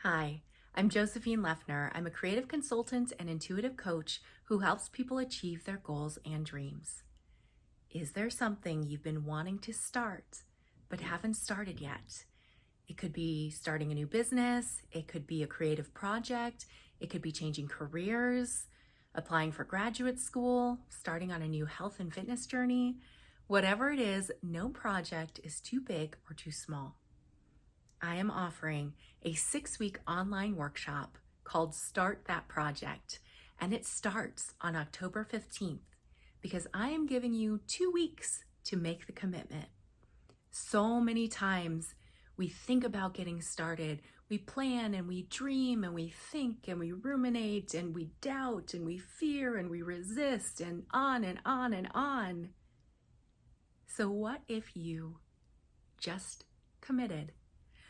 Hi, I'm Josephine Leffner. I'm a creative consultant and intuitive coach who helps people achieve their goals and dreams. Is there something you've been wanting to start but haven't started yet? It could be starting a new business, it could be a creative project, it could be changing careers, applying for graduate school, starting on a new health and fitness journey. Whatever it is, no project is too big or too small. I am offering a 6-week online workshop called Start That Project, and it starts on October 15th because I am giving you 2 weeks to make the commitment. So many times we think about getting started, we plan and we dream and we think and we ruminate and we doubt and we fear and we resist and on and on and on. So what if you just committed?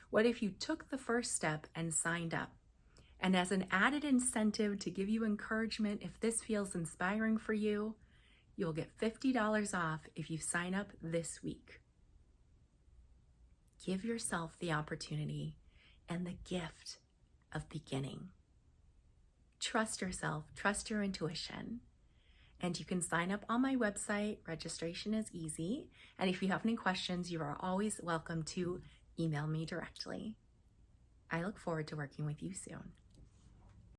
What if you took the first step and signed up? And as an added incentive to give you encouragement, if this feels inspiring for you, you'll get $50 off if you sign up this week. Give yourself the opportunity and the gift of beginning. Trust yourself, trust your intuition. And you can sign up on my website. Registration is easy. And if you have any questions, you are always welcome to email me directly. I look forward to working with you soon.